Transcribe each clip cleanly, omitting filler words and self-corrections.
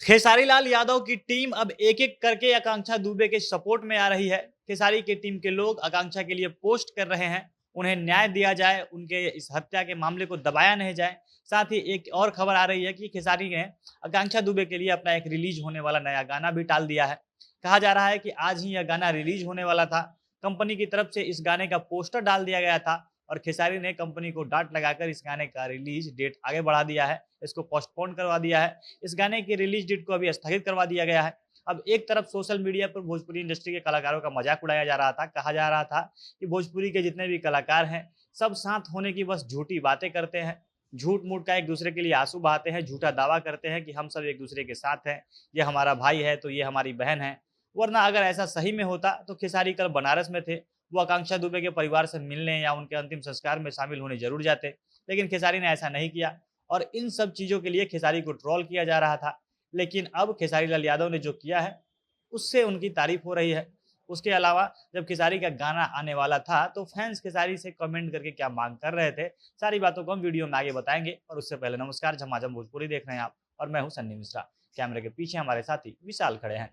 खेसारी लाल यादव की टीम अब एक-एक करके आकांक्षा दुबे के सपोर्ट में आ रही है। खेसारी की टीम के लोग आकांक्षा के लिए पोस्ट कर रहे हैं, उन्हें न्याय दिया जाए, उनके इस हत्या के मामले को दबाया नहीं जाए। साथ ही एक और खबर आ रही है कि खेसारी ने आकांक्षा दुबे के लिए अपना एक रिलीज़ होने वाला नया गाना भी टाल दिया है। कहा जा रहा है कि आज ही यह गाना रिलीज़ होने वाला था। कंपनी की तरफ से इस गाने का पोस्टर डाल दिया गया था और खेसारी ने कंपनी को डाँट लगाकर इस गाने का रिलीज़ डेट आगे बढ़ा दिया है, इसको पोस्टपोन करवा दिया है। इस गाने की रिलीज डेट को अभी स्थगित करवा दिया गया है। अब एक तरफ सोशल मीडिया पर भोजपुरी इंडस्ट्री के कलाकारों का मजाक उड़ाया जा रहा था। कहा जा रहा था कि भोजपुरी के जितने भी कलाकार हैं, सब साथ होने की बस झूठी बातें करते हैं। झूठ-मूठ का एक-दूसरे के लिए आँसू बहाते हैं, झूठा दावा करते हैं कि हम सब एक-दूसरे के साथ हैं। ये हमारा भाई है, तो ये हमारी बहन है। वरना अगर ऐसा सही में होता, तो खेसारी कल बनारस में थे। वो आकांक्षा दुबे के परिवार से मिलने या उनके अंतिम संस्कार में शामिल होने ज़रूर जाते। लेकिन खेसारी ने ऐसा नहीं किया। और इन सब चीज़ों के लिए खेसारी को ट्रोल किया जा रहा था। लेकिन अब खेसारी लाल यादव ने जो किया है, उससे उनकी तारीफ़ हो रही है। उसके अलावा जब खेसारी का गाना आने वाला था, तो फैन्स खेसारी से कमेंट करके क्या माँग कर रहे थे, सारी बातों को हम वीडियो में आगे बताएँगे। और उससे पहले नमस्कार, झमाझम भोजपुरी देख रहे हैं आप और मैं हूँ सन्नी मिश्रा। कैमरे के पीछे हमारे साथी विशाल खड़े हैं।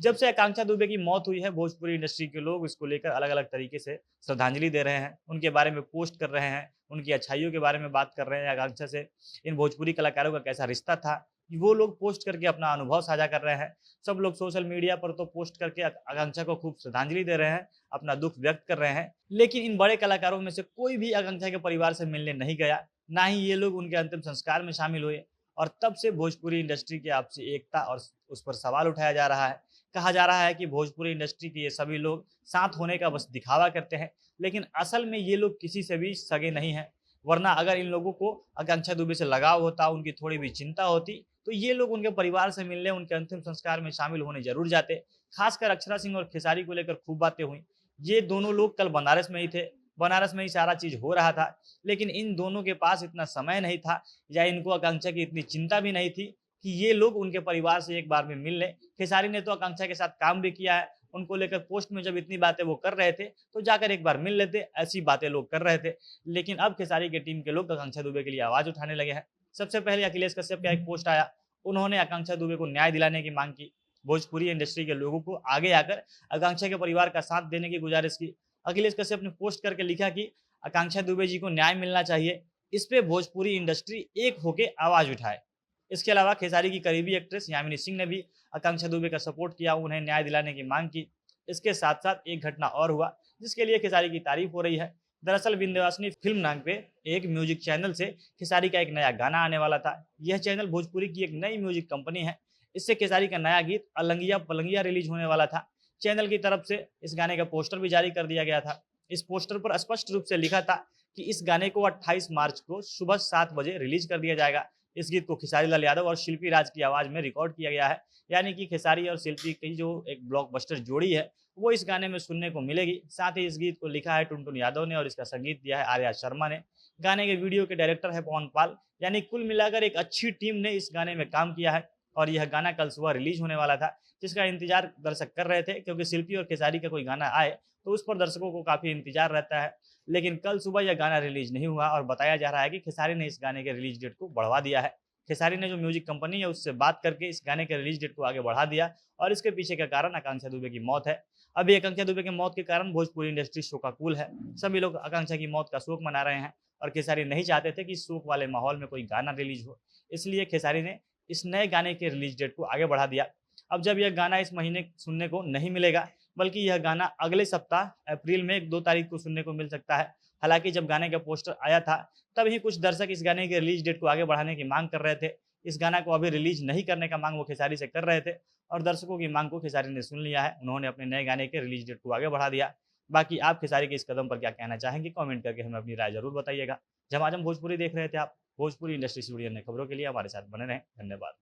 जब से आकांक्षा दुबे की मौत हुई है, भोजपुरी इंडस्ट्री के लोग इसको लेकर अलग-अलग तरीके से श्रद्धांजलि दे रहे हैं, उनके बारे में पोस्ट कर रहे हैं, उनकी अच्छाइयों के बारे में बात कर रहे हैं। आकांक्षा से इन भोजपुरी कलाकारों का कैसा रिश्ता था, वो लोग पोस्ट करके अपना अनुभव साझा कर रहे हैं। सब लोग सोशल मीडिया पर तो पोस्ट करके आकांक्षा को खूब श्रद्धांजलि दे रहे हैं, अपना दुःख व्यक्त कर रहे हैं। लेकिन इन बड़े कलाकारों में से कोई भी आकांक्षा के परिवार से मिलने नहीं गया, ना ही ये लोग उनके अंतिम संस्कार में शामिल हुए। और तब से भोजपुरी इंडस्ट्री की आपसी एकता और उस पर सवाल उठाया जा रहा है। कहा जा रहा है कि भोजपुरी इंडस्ट्री के ये सभी लोग साथ होने का बस दिखावा करते हैं, लेकिन असल में ये लोग किसी से भी सगे नहीं हैं। वरना अगर इन लोगों को आकांक्षा दुबे से लगाव होता, उनकी थोड़ी भी चिंता होती, तो ये लोग उनके परिवार से मिलने, उनके अंतिम संस्कार में शामिल होने ज़रूर जाते। खासकर अक्षरा सिंह और खेसारी को लेकर खूब बातें हुई। ये दोनों लोग कल बनारस में ही थे, बनारस में ही सारा चीज़ हो रहा था, लेकिन इन दोनों के पास इतना समय नहीं था या इनको आकांक्षा की इतनी चिंता भी नहीं थी कि ये लोग उनके परिवार से एक बार में मिल लें। खेसारी ने तो आकांक्षा के साथ काम भी किया है, उनको लेकर पोस्ट में जब इतनी बातें वो कर रहे थे, तो जाकर एक बार मिल लेते, ऐसी बातें लोग कर रहे थे। लेकिन अब खेसारी की टीम के लोग आकांक्षा दुबे के लिए आवाज़ उठाने लगे हैं। सबसे पहले अखिलेश कश्यप का एक पोस्ट आया, उन्होंने आकांक्षा दुबे को न्याय दिलाने की माँग की। भोजपुरी इंडस्ट्री के लोगों को आगे आकर आकांक्षा के परिवार का साथ देने की गुजारिश की। अखिलेश कश्यप ने पोस्ट करके लिखा कि आकांक्षा दुबे जी को न्याय मिलना चाहिए, इस पे भोजपुरी इंडस्ट्री एक होके आवाज़ उठाए। इसके अलावा खेसारी की करीबी एक्ट्रेस यामिनी सिंह ने भी आकांक्षा दुबे का सपोर्ट किया, उन्हें न्याय दिलाने की मांग की। इसके साथ-साथ एक घटना और हुआ, जिसके लिए खेसारी की तारीफ हो रही है। दरअसल विंध्यवासिनी फिल्म नाम पे एक म्यूजिक चैनल से खेसारी का एक नया गाना आने वाला था। यह चैनल भोजपुरी की एक नई म्यूजिक कंपनी है। इससे खेसारी का नया गीत अलंगिया पलंगिया रिलीज होने वाला था। चैनल की तरफ से इस गाने का पोस्टर भी जारी कर दिया गया था। इस पोस्टर पर स्पष्ट रूप से लिखा था कि इस गाने को 28 मार्च को सुबह 7 बजे रिलीज कर दिया जाएगा। इस गीत को खेसारी लाल यादव और शिल्पी राज की आवाज़ में रिकॉर्ड किया गया है। यानी कि खेसारी और शिल्पी की जो एक ब्लॉकबस्टर जोड़ी है, वो इस गाने में सुनने को मिलेगी। साथ ही इस गीत को लिखा है टुनटुन यादव ने और इसका संगीत दिया है आर्या शर्मा ने। गाने के वीडियो के डायरेक्टर है पवन पाल। यानी कुल मिलाकर एक अच्छी टीम ने इस गाने में काम किया है और यह गाना कल सुबह रिलीज होने वाला था, जिसका इंतजार दर्शक कर रहे थे क्योंकि शिल्पी और खेसारी का कोई गाना आए, तो उस पर दर्शकों को काफ़ी इंतजार रहता है। लेकिन कल सुबह यह गाना रिलीज नहीं हुआ और बताया जा रहा है कि खेसारी ने इस गाने के रिलीज डेट को बढ़वा दिया है। खेसारी ने जो म्यूजिक कंपनी है उससे बात करके इस गाने के रिलीज डेट को आगे बढ़ा दिया और इसके पीछे का कारण आकांक्षा दुबे की मौत है। अभी आकांक्षा दुबे की मौत के कारण भोजपुरी इंडस्ट्री शोकाकुल है। सभी लोग आकांक्षा की मौत का शोक मना रहे हैं और खेसारी नहीं चाहते थे कि शोक वाले माहौल में कोई गाना रिलीज हो, इसलिए खेसारी ने इस नए गाने के रिलीज डेट को आगे बढ़ा दिया। अब जब यह गाना इस महीने सुनने को नहीं मिलेगा, बल्कि यह गाना अगले सप्ताह अप्रैल में 2 तारीख को सुनने को मिल सकता है। हालांकि जब गाने का पोस्टर आया था, तभी कुछ दर्शक इस गाने के रिलीज डेट को आगे बढ़ाने की मांग कर रहे थे। इस गाना को अभी रिलीज नहीं करने का मांग वो खेसारी से कर रहे थे और दर्शकों की मांग को खेसारी ने सुन लिया है। उन्होंने अपने नए गाने के रिलीज डेट को आगे बढ़ा दिया। बाकी आप खेसारी के इस कदम पर क्या कहना चाहेंगे, कमेंट करके हमें अपनी राय जरूर बताइएगा। झमाझम भोजपुरी देख रहे थे आप। भोजपुरी इंडस्ट्री से जुड़ी अन्य खबरों के लिए हमारे साथ बने रहें। धन्यवाद।